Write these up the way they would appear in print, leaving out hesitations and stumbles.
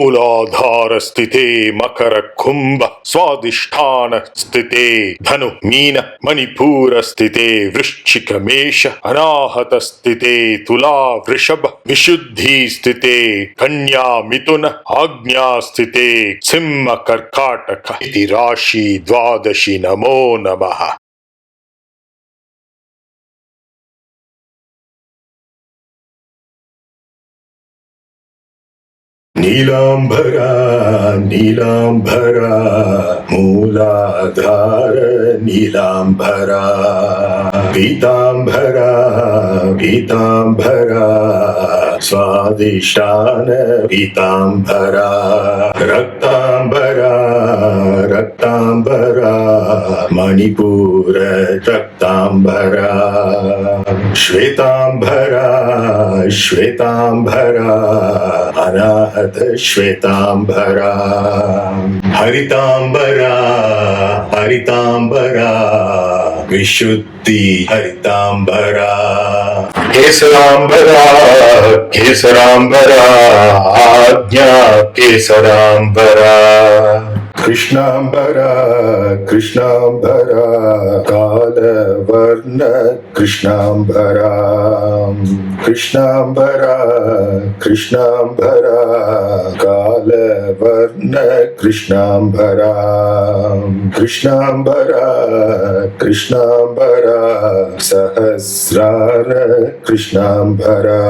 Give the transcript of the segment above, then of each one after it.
मूलाधार स्थिते मकर कुंभ स्वादिष्ठान स्थिते धनु मीन मणिपुर स्थिते वृश्चिक मेष अनाहत स्थिते तुला वृषभ विशुद्धि स्थिते कन्या मिथुन आज्ञा स्थिते सिंह कर्काटक इति राशि द्वादशी नमो नमः। नीलांबरा नीलांबरा मूलाधार नीलांबरा पीतांबरा पीतांबरा स्वादिष्टान पीतांबरा रक्तांबरा रक्तांबरा मणिपुर रक्तांबरा श्वेतांबरा श्वेतांबरा अनाहत श्वेतांबरा हरितांबरा हरितांबरा विशुद्धि हरितांबरा केसरांबरा केसरांबरा आज्ञा केसरांबरा कृष्णांबरा कृष्णांबरा कालवर्ण कृष्णांबरा कृष्णांबरा कृष्णांबरा कालवर्ण कृष्णांबरा कृष्णांबरा कृष्णांबरा सहस्रार कृष्णांबरा।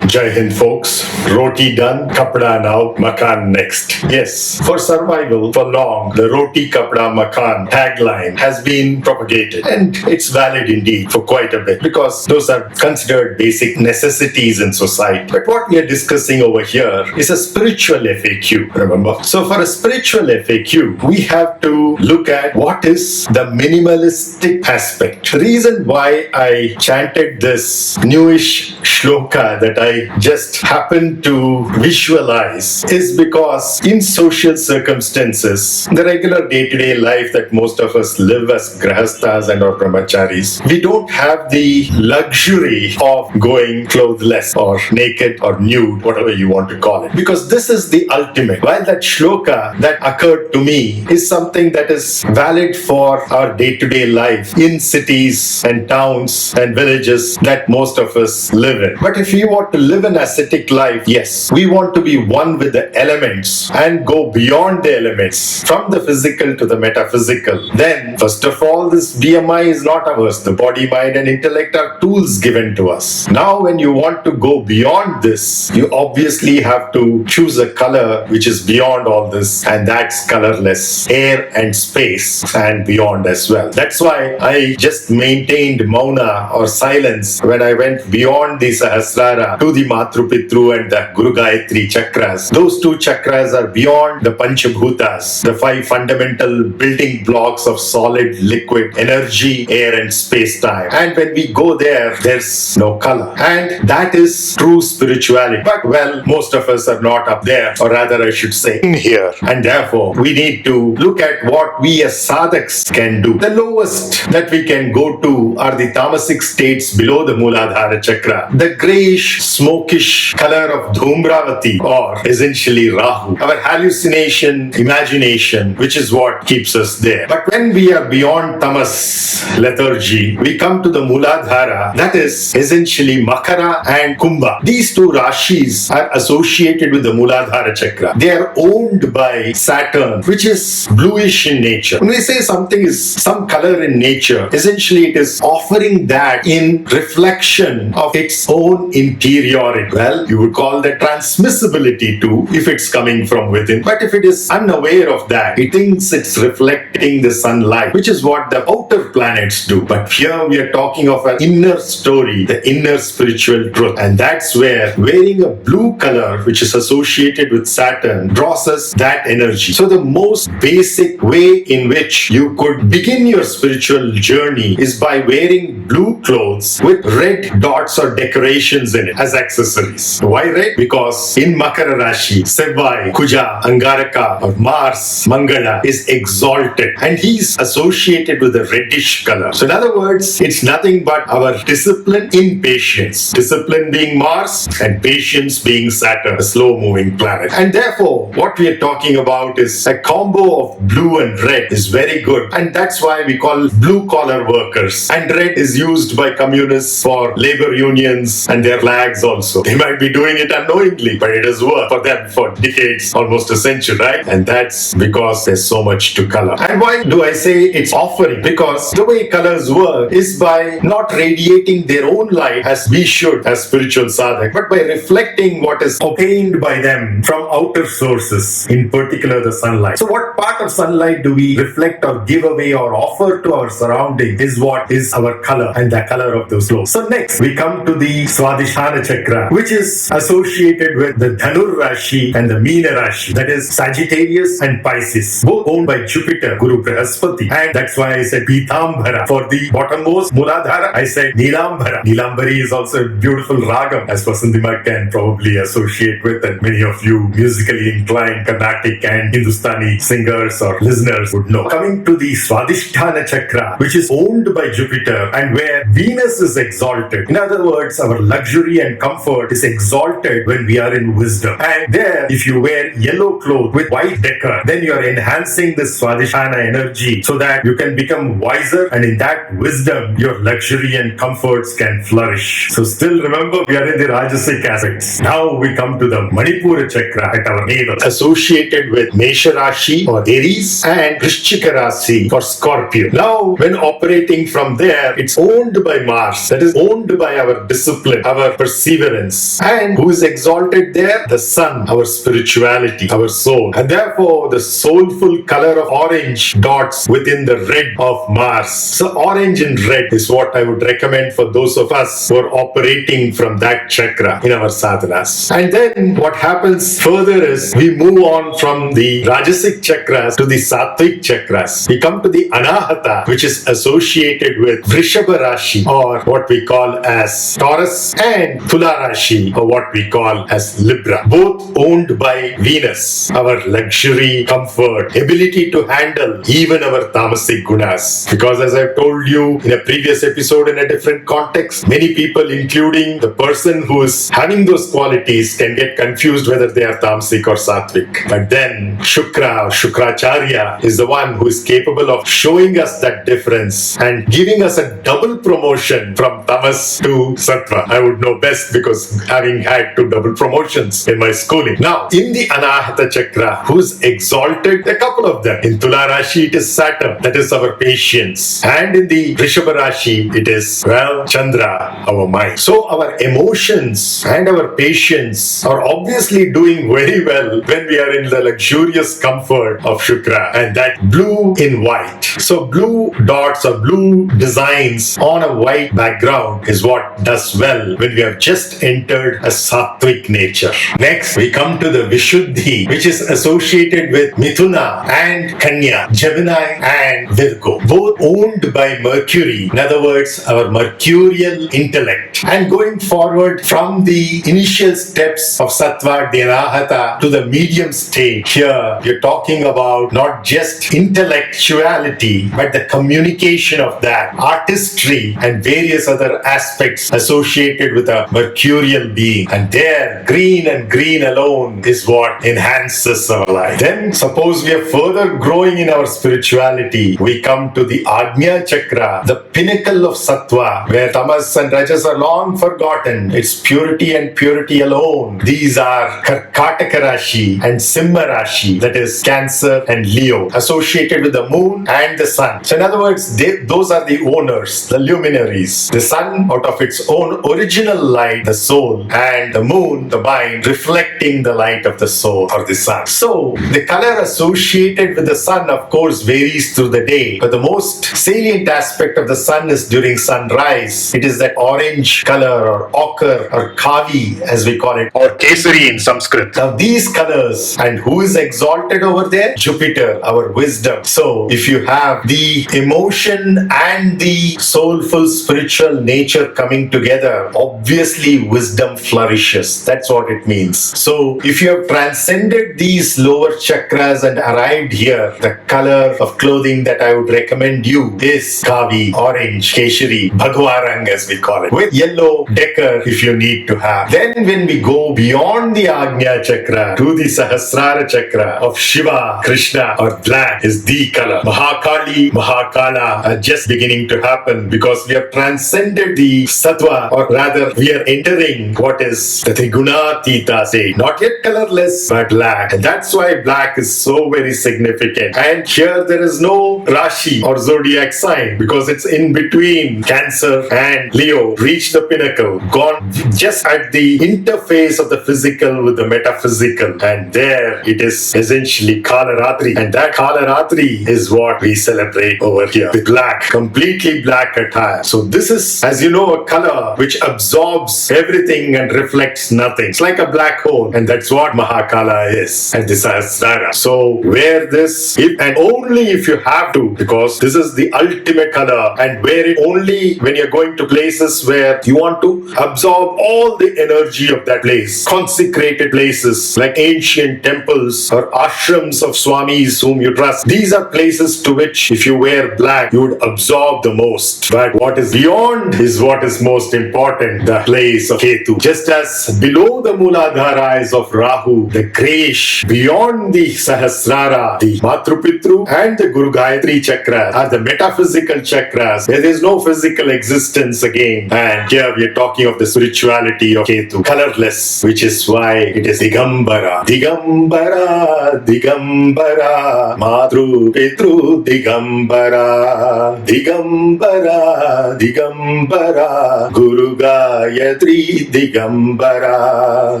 Jai Hind, folks. Roti done, kapdā now, makān next. Yes, for survival for long, the roti, kapdā, makān tagline has been propagated, and it's valid indeed for quite a bit because those are considered basic necessities in society. But what we are discussing over here is a spiritual FAQ, remember? So for a spiritual FAQ, we have to look at what is the minimalistic aspect. The reason why I chanted this newish shloka that I just happened to visualize is because in social circumstances, the regular day-to-day life that most of us live as grahasthas and or brahmacharis, we don't have the luxury of going clothless or naked or nude, whatever you want to call it, because this is the ultimate. While that shloka that occurred to me is something that is valid for our day-to-day life in cities and towns and villages that most of us live in. But if you want to live an ascetic life, yes, we want to be one with the elements and go beyond the elements from the physical to the metaphysical. Then, first of all, this BMI is not ours. The body, mind and intellect are tools given to us. Now, when you want to go beyond this, you obviously have to choose a color which is beyond all this, and that's colorless, air and space and beyond as well. That's why I just maintained mauna or silence when I went beyond the Sahasrara to the Matrupitru and the Guru Gayatri chakras. Those two chakras are beyond the Panchabhutas, the five fundamental building blocks of solid, liquid, energy, air and space-time. And when we go there, there's no color. And that is true spirituality. But well, most of us are not up there, or rather I should say in here. And therefore, we need to look at what we as sadhaks can do. The lowest that we can go to are the tamasic states below the Mooladhara chakra. The grayish, smokish color of Dhumravati, or essentially Rahu. Our hallucination, imagination, which is what keeps us there. But when we are beyond tamas lethargy, we come to the Mooladhara, that is essentially Makara and Kumbha. These two rashis are associated with the Mooladhara chakra. They are owned by Saturn, which is bluish in nature. When we say something is some color in nature, essentially it is offering that in reflection of its own interiority. Well, you would call that transmissibility too, if it's coming from within. But if it is unaware of that, it thinks it's reflecting the sunlight, which is what the outer planets do. But here we are talking of an inner story, the inner spiritual truth. And that's where wearing a blue color, which is associated with Saturn, draws us that energy. So the most basic way in which you could begin your spiritual journey is by wearing blue clothes with red dots or decorations in it. As I accessories. Why red? Because in Makara Rashi, Sevvai, Kuja, Angaraka, or Mars, Mangala is exalted and he's associated with a reddish color. So in other words, it's nothing but our discipline in patience. Discipline being Mars and patience being Saturn, a slow-moving planet. And therefore, what we are talking about is a combo of blue and red is very good. And that's why we call blue-collar workers. And red is used by communists for labor unions and their flags also. They might be doing it unknowingly, but it has worked for them for decades, almost a century, right? And that's because there's so much to color. And why do I say it's offering? Because the way colors work is by not radiating their own light as we should as spiritual sadhak, but by reflecting what is obtained by them from outer sources, in particular the sunlight. So what part of sunlight do we reflect or give away or offer to our surrounding is what is our color and the color of those clothes. So next we come to the Swadhisthana chakra, which is associated with the Dhanur Rashi and the Meena Rashi, that is Sagittarius and Pisces, both owned by Jupiter, Guru Brihaspati. And that's why I said Pitambara. For the bottommost Muladhara, I said Nilambara. Nilambari is also a beautiful ragam, as Vasandima can probably associate with, and many of you musically inclined Carnatic and Hindustani singers or listeners would know. Coming to the Swadhisthana chakra, which is owned by Jupiter and where Venus is exalted. In other words, our luxury and comfort is exalted when we are in wisdom. And there, if you wear yellow clothes with white decor, then you are enhancing this Swadhisthana energy so that you can become wiser, and in that wisdom, your luxury and comforts can flourish. So still remember, we are in the Rajasic aspects. Now we come to the Manipura chakra at our navel, associated with Mesha Rashi or Aries and Vrishchika Rashi or Scorpio. Now, when operating from there, it's owned by Mars, that is owned by our discipline, our perseverance. And who is exalted there? The sun, our spirituality, our soul. And therefore, the soulful color of orange dots within the red of Mars. So orange and red is what I would recommend for those of us who are operating from that chakra in our sadhanas. And then what happens further is we move on from the Rajasic chakras to the Sattvic chakras. We come to the Anahata, which is associated with Vrishabha Rashi, or what we call as Taurus, and Tula Rashi, or what we call as Libra, both owned by Venus, our luxury, comfort, ability to handle even our tamasic gunas. Because as I've told you in a previous episode in a different context, many people, including the person who is having those qualities, can get confused whether they are tamasic or sattvic. But then Shukra or Shukracharya is the one who is capable of showing us that difference and giving us a double promotion from tamas to sattva. I would know best because having had 2 double promotions in my schooling. Now, in the Anahata chakra, who's exalted? A couple of them. In Tula Rashi, it is Saturn, that is our patience. And in the Vrishabha Rashi, it is, well, Chandra, our mind. So our emotions and our patience are obviously doing very well when we are in the luxurious comfort of Shukra, and that blue in white. So blue dots or blue designs on a white background is what does well when we have just entered a sattvic nature. Next, we come to the Vishuddhi, which is associated with Mithuna and Kanya, Gemini and Virgo, both owned by Mercury. In other words, our mercurial intellect. And going forward from the initial steps of Sattva, Dhanahata to the medium state, here you're talking about not just intellectuality, but the communication of that, artistry, and various other aspects associated with a mercurial being. And there, green and green alone is what enhances our life. Then, suppose we are further growing in our spirituality, we come to the Ajna chakra, the pinnacle of sattva, where tamas and rajas are long forgotten. It's purity and purity alone. These are Karkataka Rashi and Simha Rashi, that is Cancer and Leo, associated with the moon and the sun. So in other words, those are the owners, the luminaries. The sun out of its own original light, the soul, and the moon, the mind, reflecting the light of the soul or the sun. So the color associated with the sun, of course, varies through the day, but the most salient aspect of the sun is during sunrise. It is that orange color or ochre or kavi, as we call it, or kesari in Sanskrit. Now these colors, and who is exalted over there? Jupiter, our wisdom. So if you have the emotion and the soulful spiritual nature coming together, obviously only wisdom flourishes. That's what it means. So if you have transcended these lower chakras and arrived here, the color of clothing that I would recommend you is kavi, orange, keshari, bhagwarang as we call it, with yellow decor if you need to have. Then when we go beyond the Ajna chakra to the Sahasrara chakra of Shiva, Krishna or black is the color. Mahakali, Mahakala are just beginning to happen because we have transcended the sattva, or rather we are entering what is the Triguna-tita state. Not yet colorless, but black. And that's why black is so very significant. And here there is no Rashi or zodiac sign because it's in between Cancer and Leo. Reach the pinnacle, gone just at the interface of the physical with the metaphysical. And there it is essentially Kalaratri. And that Kalaratri is what we celebrate over here with black, completely black attire. So this is, as you know, a color which absorbs everything and reflects nothing. It's like a black hole, and that's what Mahakala is and the Sahasrara. So wear this if and only if you have to, because this is the ultimate color, and wear it only when you're going to places where you want to absorb all the energy of that place. Consecrated places like ancient temples or ashrams of swamis whom you trust. These are places to which if you wear black, you would absorb the most. But what is beyond is what is most important, the place of Ketu. Just as below the Mooladhara is of Rahu, the grayish, beyond the Sahasrara, the Matrupitru and the Guru Gayatri chakras are the metaphysical chakras where there is no physical existence again. And here we are talking of the spirituality of Ketu, colorless, which is why it is Digambara. Digambara, Digambara, Madru Petru Digambara, Digambara, Digambara, Guru Gayatri Digambara,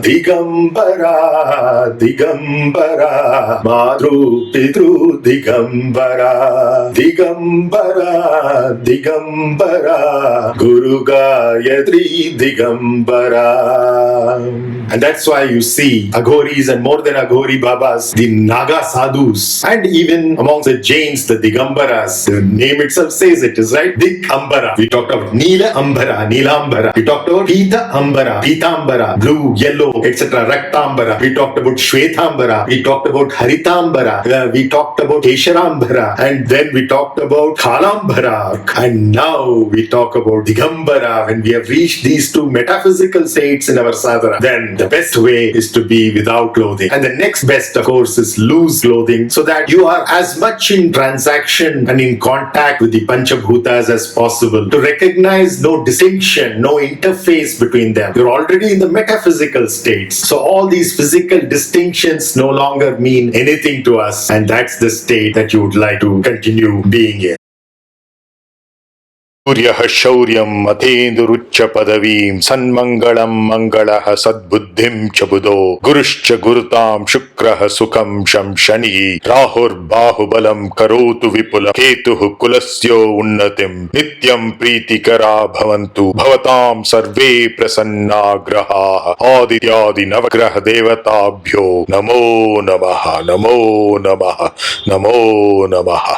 Digambara, Digambara, Madru Petru Digambara, Digambara, Digambara, Guru Gayatri Digambara. And that's why you see Aghoris and more than Aghori Babas, the Nāgā sādhūs, and even amongst the Jains, the Digambaras. The name itself says it is right. Digambara. We talked about Nila Ambara, Nilambara. We talked about Pita Ambara, Pitambara, blue, yellow, etc. Raktambara. We talked about Shvetambara. We talked about Haritambara. We talked about Kesharambara. And then we talked about Kalambara. And now we talk about Digambara. When we have reached these two metaphysical states in our sadhana, then the best way is to be without clothing. And the next best, of course, is loose clothing, so that you are as much in transaction and in contact with the Panchabhutas as possible, to recognize no distinction, no interface between them. You're already in the metaphysical states. So all these physical distinctions no longer mean anything to us. And that's the state that you would like to continue being in. सूर्यः शौर्यम् अथेन्दुरुच्च पदवीं सन्मङ्गलं मङ्गलः सद्बुद्धिं च बुधो गुरुश्च गुरुतां शुक्रः सुखं शं शनिः राहुर्बाहुबलं करोतु विपुलं केतुः कुलस्यो उन्नतिं नित्यं प्रीतिकरा भवन्तु भवतां सर्वे प्रसन्ना ग्रहाः आदित्यादि नवग्रह देवताभ्यो नमो नमः नमो नमः नमो नमः।